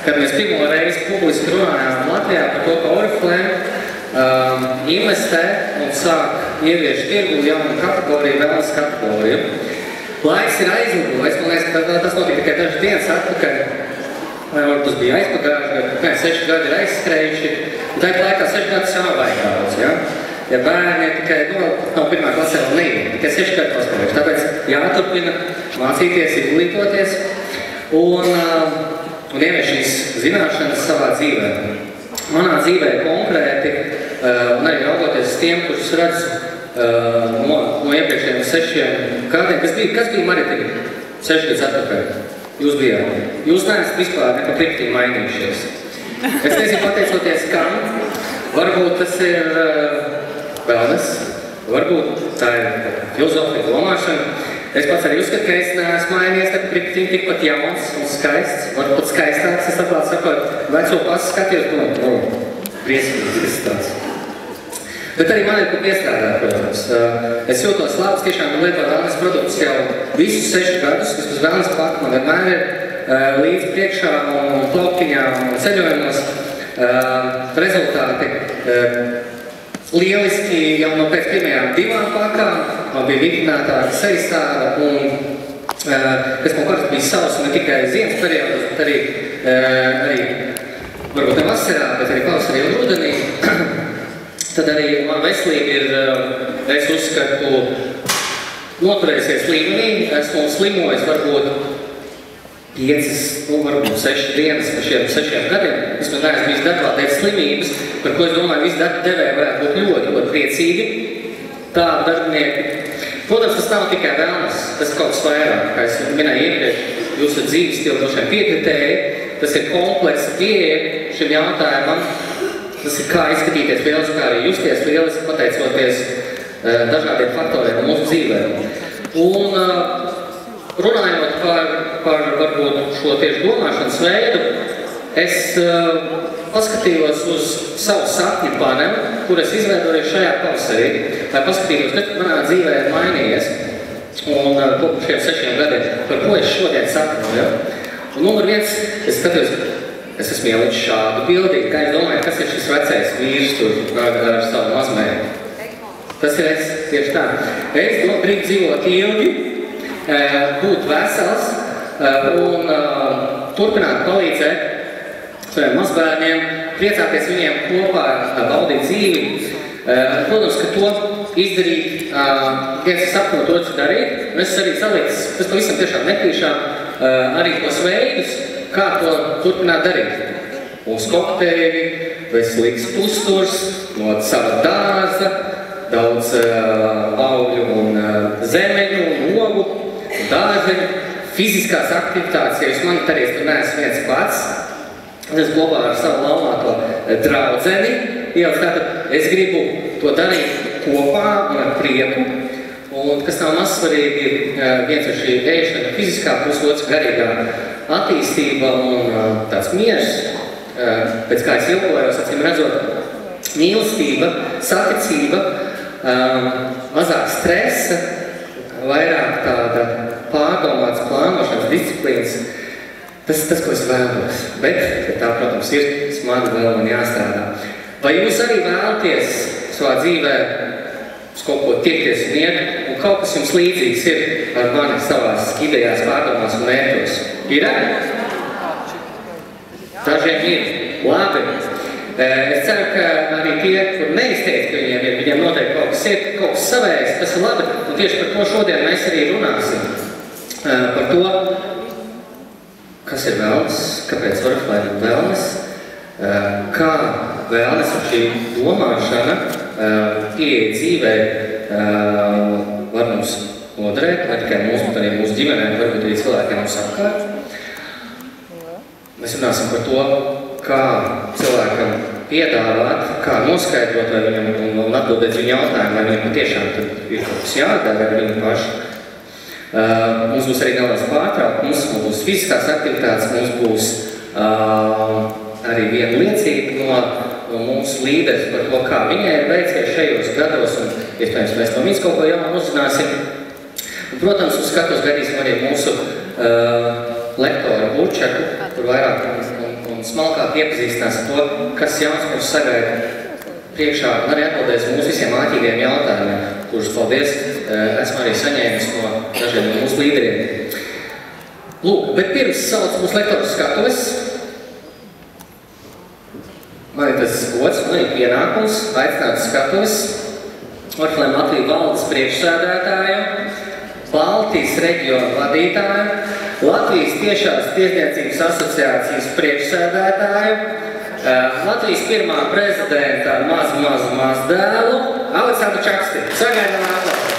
kad mēs pirmo reizi publiski runājām Latvijā par to, ka Oriflame investē un sāk ievieš tirgu jaunu kategoriju, vēlas kategoriju. Laiks ir aizlidojis, man liekas, ka tas notika tikai dažas dienas atpakaļ. Tas bija aizpagājuši, ka 6 gadi ir aizskrējuši, un tā laikā 6 gadus jau vajag daudz, ja? Ja bērni tikai, nav pirmā klasē vēl neiet, tikai 6 gadi paspējuši, tāpēc jāturpina mācīties, izglītoties un ievieš šīs zināšanas savā dzīvē. Manā dzīvē konkrēti, un arī raugoties uz tiem, kurus redzu no iepriekšējiem 6 gadiem, kas bija Maritīna 6 gadus atpakaļ? Jūs bijāt. Jūs neesat vispār ne pa kriptī mainījušies. Es nezinu, pateicoties kam, varbūt tas ir wellness, varbūt tā ir filozofija, domāšana. Es pats arī uzskatu, ka es neesmu mainījies ne pa kriptī, tikpat jauns un skaists, varbūt pat skaistāks, es atklāt sakot, veco pasu skatījos, briesmīgs izstāsts. Bet arī man ir kur piestrādāt, protams. Es jūtos labs, tiešām lietot wellness produktus jau visus 6 gadus, kas uz wellness plaka man vienmēr ir līdz priekšā un plaukiņā un ceļojumos. Rezultāti lieliski jau no pēc pirmajām 2 pakām, man bija vitrinātāka sejas un kas man kāds bija savs ne tikai ziemas periodos, bet arī varbūt ne vasarā, bet arī pavasarī un rudenī. Tad arī man veselība ir, es uzskatu, noturēsies līmenī. Esmu slimojis varbūt 5, varbūt 6 dienas par šiem 6 gadiem. Es man neesmu bijis darbā dēļ slimības, par ko es domāju, visi darba devēji varētu būt ļoti priecīgi. Tādi darbinieki. Protams, tas nav tikai wellness, tas ir kaut kas vairāk. Kā es minēju iepriekš, jūsu dzīves stila droši vien piekritēji, tas ir kompleksa pieeja šim jautājumam. Tas ir kā izskatīties lieliski, kā arī justies lieliski, pateicoties dažādiem faktoriem mūsu dzīvē. Un runājot par varbūt šo tieši domāšanas veidu, es paskatījos uz savu sapņu paneli, kur es izveidoju šajā pavasarī, lai paskatījos, kas manā dzīvē ir mainījies un kopš šiem 6 gadiem, par ko es šodien sapņoju. Un numur 1, es skatījos, es esmu ielicis šādu bildīgu, kā es domāju, kas ir šis vecais vīrs tur ar savu mazmēju. Tas ir es, tieši tā. Es gribu dzīvot ilgi, būt vesels un turpināt palīdzēt saviem mazbērniem, priecāties viņiem kopā, baudīt dzīvi. Protams, ka to izdarīt, viens sapņot otrs darīt, un es arī salicis, tas pavisam tiešām netīšām arī tos veidus, kā to turpināt darīt. Mūsu kokteļi, veselīgs uzturs, no sava dārza, daudz augļu un zemeņu, un ogu, un dārzeņu, fiziskās aktivitātes, ja jūs man darīs, tur neesmu viens pats. Es kopā ar savu laumāto draudzeni, tātad es gribu to darīt kopā un ar prieku. Un kas nav mazsvarīgi, viens ir šī ēšana fiziskā, plus otrs garīgā attīstība un tāds miers, pēc kā es ilgojos, acīm redzot, mīlestība, saticība, mazāk stresa, vairāk tāda pārdomāts plānošanas disciplīnas. Tas, ko es vēlos, bet tā, protams, ir smagi vēl man jāstrādā. Vai jūs arī vēlaties savā dzīvē uz kaut ko tiekties un iet, un kaut kas jums līdzīgs ir ar mani savās idejās, pārdomās un mērķos? Ir? Dažiem ir. Labi. Es ceru, ka arī tie, kur neizteikt, ka viņiem noteikti kaut kas ir, kaut kas savējs, tas ir labi. Un tieši par to šodien mēs arī runāsim. Par to, kas ir wellness, kāpēc Oriflame ir wellness, kā wellness un šī domāšana pieeja dzīvē var mums noderēt, ne tikai mums, bet arī mūsu ģimenēm, varbūt arī cilvēkiem mums apkārt. Mēs runāsim par to, kā cilvēkam piedāvāt, kā noskaidrot vai viņam un atbildēt viņu jautājumu, vai viņam patiešām ir kaut kas jādara ar viņu pašu. Mums būs arī neliels pārtraukums, mums būs fiziskās aktivitātes, mums būs arī viena liecība no mūsu līderis par to, kā viņai ir veicies šajos gados, un iespējams mēs no viņas kaut ko jaunu uzzināsim. Un, protams, uz skatos gaidīsim arī mūsu lektoru Burčaku, kur vairāk un iepazīstinās ar to, kas Jānis mums sagaida priekšā, un arī atbildēs mūsu visiem āķīgiem jautājumiem, kurus, paldies, esmu arī saņēmis no dažiem no mūsu līderiem. Lūk, bet pirms sauc mūsu lektorus skatuves, man ir tas gods, man ir pienākums aicināt skatuves Oriflēma Latvijas valdes priekšsēdētāju, Baltijas reģionu vadītāju, Latvijas tiešās tirdzniecības asociācijas priekšsēdētāju, Latvijas pirmā prezidenta mazu dēlu, Aleksandru Čaksti. Sagaidām aplausu.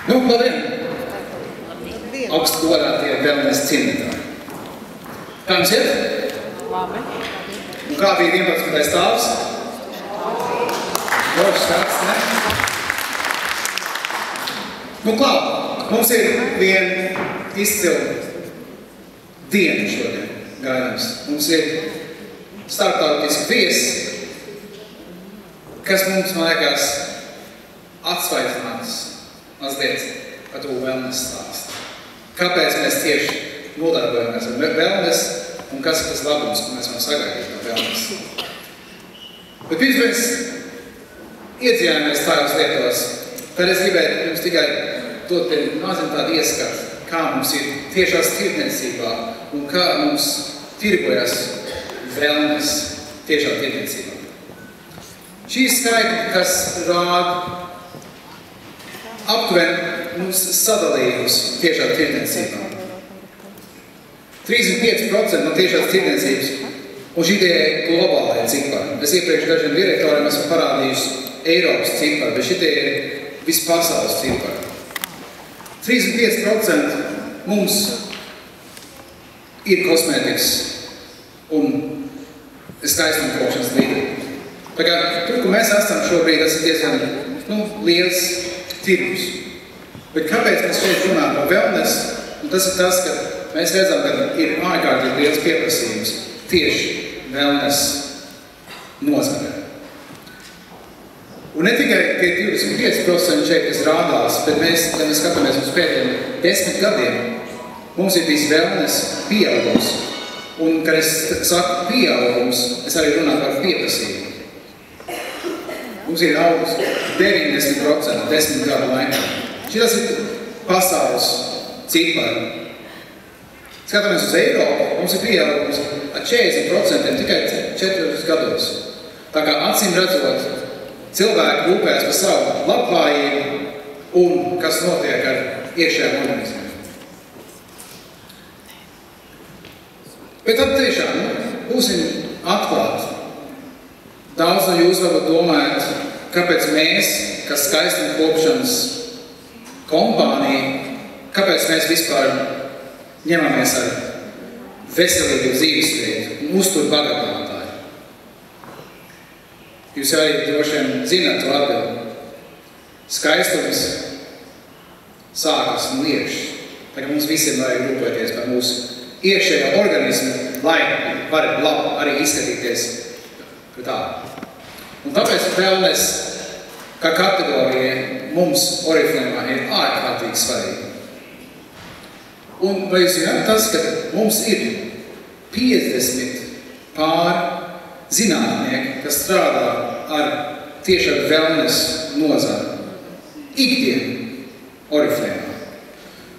Nu, labdien! Augstu godātie wellness cienītāji. Kā jums iet? Labi. Un kā bija 11. stāvs? Drošs stāvs, ne? Nu, klāt, mums ir viena izcila diena šodien gaidāms. Mums ir starptautiski viesi, kas mums, man liekas, atsvaicinās mazliet par to wellness stāstu. Kāpēc mēs tieši nodarbojamies ar wellness un kas ir tas labums, ko mēs varam sagaidīt no wellness. Bet pirms mēs iedzījāmies tajos lietos, tad es gribētu jums tikai dot mazam tādu ieskatu, kā mums ir tiešās tirdzniecībā un kā mums tirgojas wellness tiešā tirdzniecībā. Šī skaitļi, kas rāda aptuveni mums sadalījumus tiešā tirdzniecībā. 35% no tiešās tirdzniecības, un šī tie globālajie cipari. Es iepriekš dažiem direktoriem esmu parādījuši Eiropas cipari, bet šitie ir vispasaules cipari. 35% mums ir kosmētikas un skaistumkošanas līdzekļi. Tā kā tur, kur mēs esam šobrīd, tas ir diezgan liels tirgus. Bet kāpēc mēs šeit runājam par wellness? Un tas ir tas, ka mēs redzam, ka ir ārkārtīgi liels pieprasījums tieši wellness nozarē. Un ne tikai tie 25% šeit, kas rādās, bet mēs, ja mēs skatāmies uz pēdējiem 10 gadiem, mums ir bijis wellness pieaugums. Un, kad es saku pieaugums, es arī runāju par pieprasījumu. Mums ir augus 90% 10 gadu laikā. Šitas ir pasaules cipari. Skatāmies uz Eiropu, mums ir pieaugums ar 40% tikai 4 gados. Tā kā acīm redzot, cilvēki rūpējas par savu labklājību un kas notiek ar iekšējām organismiem. Bet tad tiešām būsim atklāti. Daudz no jūs varbūt domājat, kāpēc mēs, kas skaistumkopšanas kompānija, kāpēc mēs vispār ņemamies ar veselīgu dzīvesveidu un uzturu bagātātāju. Jūs jau arī droši vien zināt to atbildi. Skaistums sākas no iekšas. Tagad mums visiem vajag rūpēties par mūsu iekšējo organismu, lai varētu labi arī izskatīties pret tādu. Un tāpēc wellness kā kategorija mums Oriflēmā ir ārkārtīgi svarīga. Un vai jūs zināt tas, ka mums ir 50 pār zinātnieki, kas strādā ar tieši ar wellness nozaru. Ikdien Oriflēmā.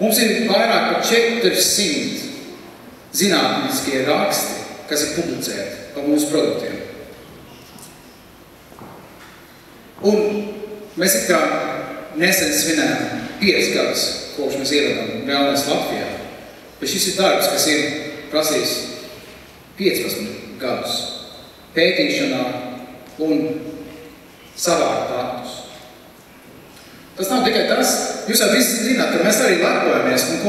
Mums ir vairāk par 400 zinātniskie raksti, kas ir publicēti par mūsu produktiem. Un mēs it kā nesen svinējām 5 gadus, kopš mēs ievedam wellness Latvijā. Bet šis ir darbs, kas ir prasījis 15 gadus pētīšanā un savākt datus. Tas nav tikai tas, jūs jau visi zināt, ka mēs arī lepojamies, un ko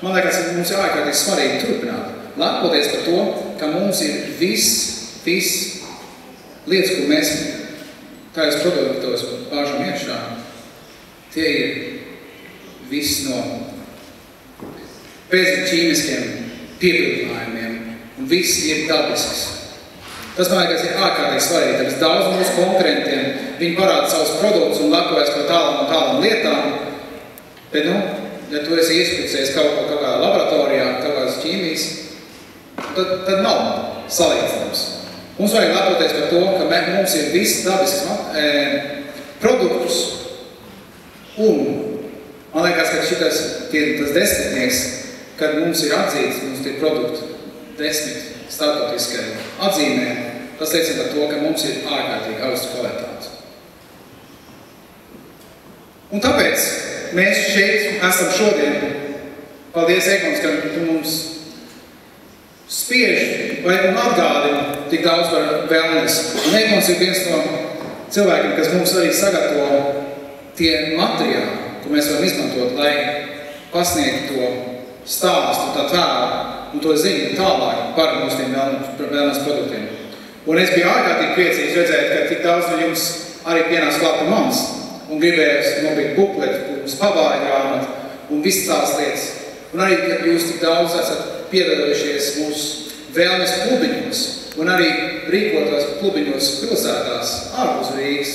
man liekas, mums ir ārkārtīgi svarīgi turpināt. Lepoties par to, ka mums ir viss lietas, ko mēs tajos produktos bāžam iekšā, tie ir viss no bez ķīmiskiem piepildījumiem, un viss ir dabisks. Tas, man liekas, ir ārkārtīgi svarīgi. Tāpēc daudz mūsu konkurentiem, viņi parāda savus produktus un lepojas par tādām lietām. Bet, ja tu esi iespucējis kaut kādā laboratorijā, kaut kādas ķīmijas, tad nav salīdzināms. Mums vajag lepoties par to, ka mums ir visi dabisks produktus un man liekas, ka šitas tas desmitnieks, kad mums ir atzīts, mums ir produktu 10 starptautiskai atzīmē, tas liecina par to, ka mums ir ārkārtīgi augsta kvalitāte. Un tāpēc mēs šeit esam šodien. Paldies, Egons, ka tu mums spiež vai un atgādina tik daudz par wellness. Un Egons ir viens no cilvēkiem, kas mums arī sagatavo tie materiāli, ko mēs varam izmantot, lai pasniegtu to stāstu, tā tēlu un to ziņu tālāk par mūsu tiem wellness produktiem. Un es biju ārkārtīgi priecīgs redzēt, ka tik daudz no jums arī pienāks klāt par manis un gribējās nopirkt bukleti, pabāja grāmatu un visas tās lietas. Un arī, ka jūs tik daudz esat piedalījušies mūsu wellness klubiņos un arī rīkotos klubiņos pilsētās ārpus Rīgas.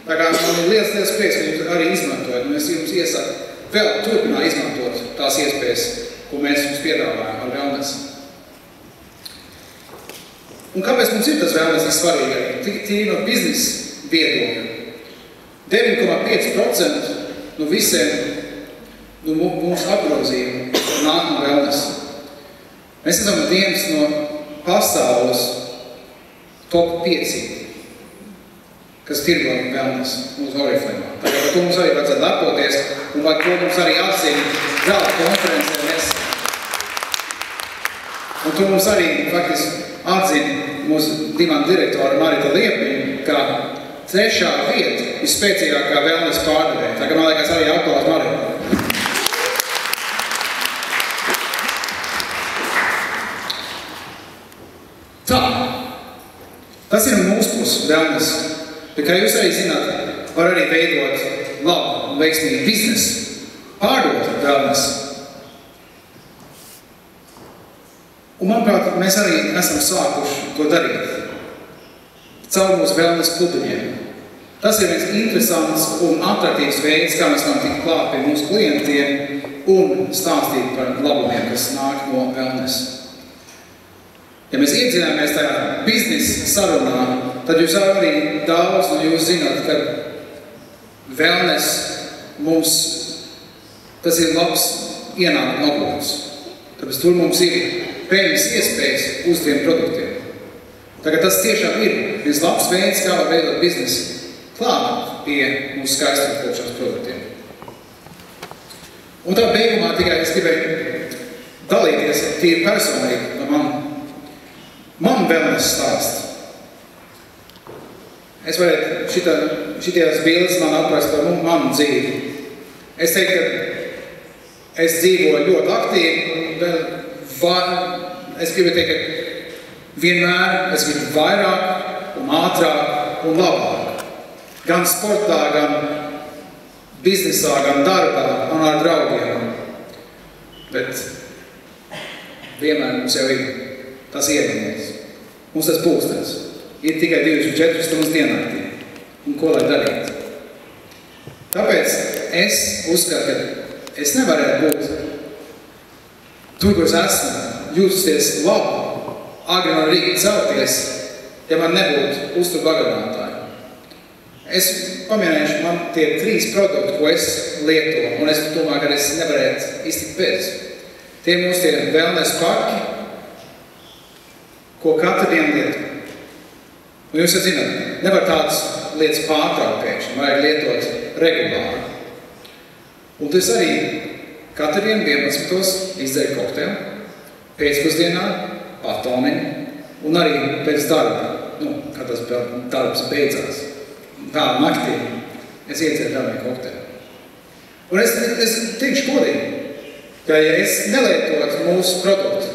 Tā kā man ir liels prieks, ka jūs arī izmantojat, un es jums iesaku vēl turpināt izmantot tās iespējas, ko mēs jums piedāvājam ar wellness. Un kāpēc mums ir tas wellness ir svarīgi arī? Tīri no biznesa viedokļa. 9,5% no visiem mūsu apgrozījumu nāk no wellness. Mēs esam viens no pasaules top 5. kas tirgo wellness mūsu Oriflamē. Tagad par to mums arī vajadzētu lepoties, un par to mums arī atzīt zelta konferencē nesen. Un to mums arī faktiski atzina mūsu dimanta direktora Marita Liepiņa, ka 3. vieta ir spēcīgākā wellness pārdevēja. Tagad man liekas arī aplausi Marita. Tā, tas ir mūsu puses wellness. Bet kā jūs arī zināt, var arī veidot labu un veiksmīgu biznesu, pārdot wellness. Un manuprāt, mēs arī esam sākuši to darīt caur mūsu wellness klubiņiem. Tas ir viens interesants un atraktīvs veids, kā mēs varam tikt klāt pie mūsu klientiem un stāstīt par labumiem, kas nāk no wellness. Ja mēs iedzināmies tajā biznesa sarunā, tad jūs arī daudz no jūs zināt, ka wellness mums, tas ir labs ienākuma avots. Tāpēc tur mums ir peļņas iespējas uz tiem produktiem. Tagad tas tiešām ir viens labs veids, kā var veidot biznesu klāt pie mūsu skaistuma kopšanas produktiem. Un tā beigumā tikai es gribēju dalīties tīri personīgi no man wellness stāst. Es varētu šitās bildes man aprast par manu dzīvi. Es teiktu, ka es dzīvoju ļoti aktīvi, es gribu teikt, ka vienmēr es gribu vairāk un ātrāk un labāk. Gan sportā, gan biznesā, gan darbā un ar draugiem. Bet vienmēr mums jau ir tas ievienies. Mums tas pulkstens. Ir tikai 24 stundas diennaktī. Un ko lai darīt? Tāpēc es uzskatu, ka es nevarētu būt tur, kur es esmu, justies labi, agri no rīta celties, ja man nebūtu uzturbagarinātāji. Es paminēšu, man tie 3 produkti, ko es lietoju, un es domāju, ka es nevarētu iztikt bez. Tie mūsu tie wellness paki, ko katru dienu lieto. Un jūs jau zināt, nevar tādas lietas pārtraukt pēkšņi, vajag lietot regulāri. Un tas arī katru dienu 11. izdzeru kokteili, pēcpusdienā patoniņu un arī pēc darba, kad tas darbs beidzās. Tā naktī es iedzeru darbiņu kokteili. Un es teikšu godīgi, ka ja es nelietotu mūsu produktu,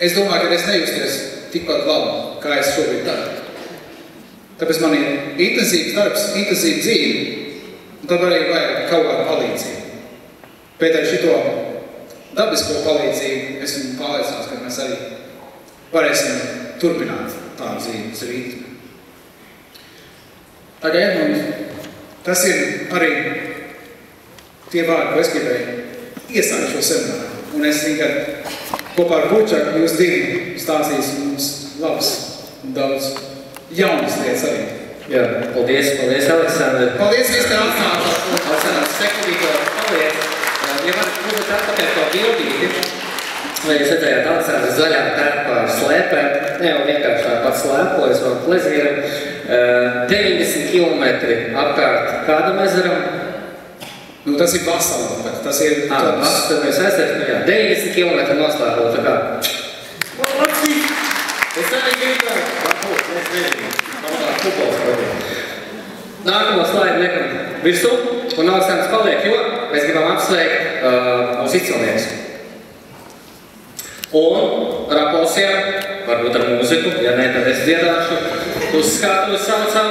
es domāju, ka es nejusties tikpat labi, kā es šobrīd daru. Tāpēc man ir intensīvs darbs, intensīva dzīve, un tad arī vajag kaut kādu palīdzību. Bet ar šito dabisko palīdzību es esmu pārliecināts, ka mēs arī varēsim turpināt tā vulkāna zīmes rītmi. Tagad, Edmund, tas ir arī tie vārdi, ko es gribēju iesākt šo semināru. Un es zinu, ka kopā ar Bučaku jūs divi stāstīs mums labs un daudz jaunas lietas arī. Jā, paldies, Aleksandr. Paldies, viss, ka atnācāt. Aleksandr, sekundīto paliec. Ja varat būt atpakaļ to bildīti, vai jūs redzējāt Aleksandra zaļā tērpā ar slēpēm, ne jau vienkārši tāpat slēpojas vēl plezīram, 90 kilometri apkārt kādam ezeram. Nu, tas ir Vasalā, bet tas ir... Vasalais ezers, nu jā, 90 kilometri noslēpot, tā kā... Es arī gribētu, varbūt, es nezinu, futbols problēma. Nākamo slaidu liekam virsū, un Aleksandrs paliek, jo mēs gribam apsveikt mūsu izcilnieks. Un Raposijā, varbūt ar mūziku, ja ne, tad es dziedāšu, uz skatu saucam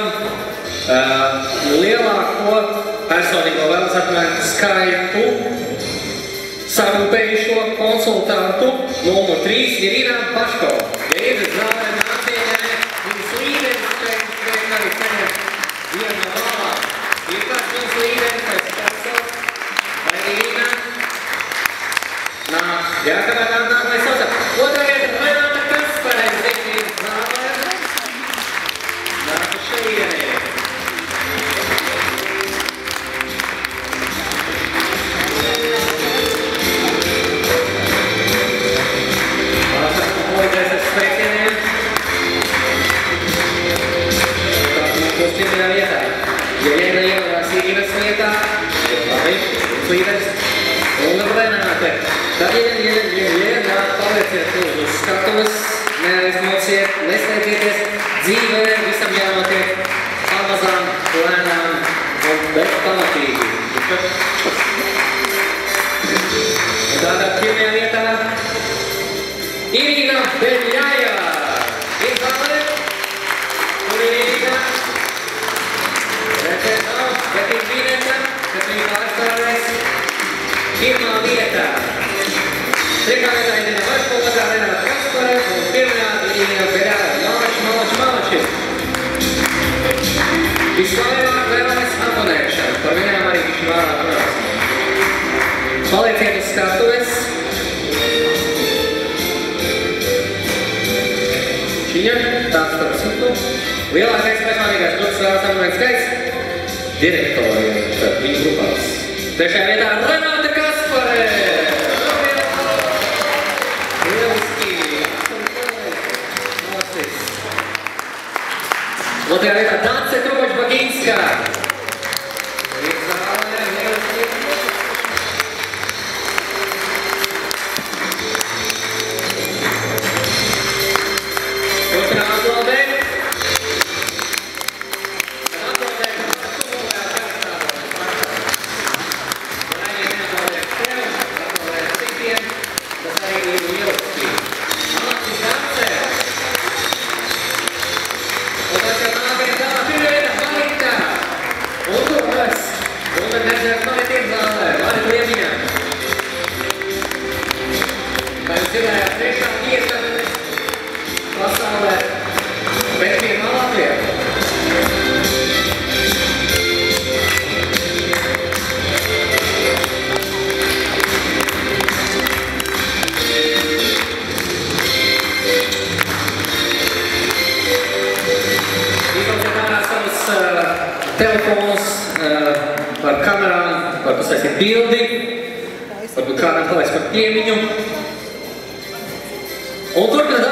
lielāko personīgo vēlēsargumentu skaitu sarūpējušo konsultantu numur 3 Irina Paško. Ja iedzat zālē nācienē, viņas līderis šeit arī saņem vienu no balvām. Ir kāds viņas līderis, pēc personas, vai Irina? Nāk, jā, kādā nāk, lai saucam. Otrajā Renāta Kasparē, ziniet, zālē. Nāk uz šeienē. Pirmajā vietā. Ja viena ievarās Irīnas vietā, labi, līderis, un Renāte. Tad, ja palieciet uz skatuves, neaizmociet, neslēpieties, dzīvē visam jānotiek pamazām, lēnām un bet pamatīgi. Un tātad pirmajā vietā Irina Beļļājeva. Ir zālē, kur ir Irina. Bet ir Vineta, kas viņu pārstāvēs pirmā vietā. Trešā vietā Irina Paško, otrā Renāta Kasparē un pirmajā Irina Beļļājeva. Malači. Vislabāk vēlēs abonēšana, par viņām arī viņš vēlāk runās. Palieciet uz skatuves. Šiņa, tāds par citu. Lielākais personīgais grupas vēlēs skaits direktoriem, tad viņu grupās. Trešajā vietā Renāta Kasparē. Lieliski. Otrajā vietā Dace Trubač-Baginska. Ir zālē, lieliski. Otrā aplodē. Telefonus par kamerām, var pasaistīt bildi, varbūt kādam paliks par piemiņu. Un turpināt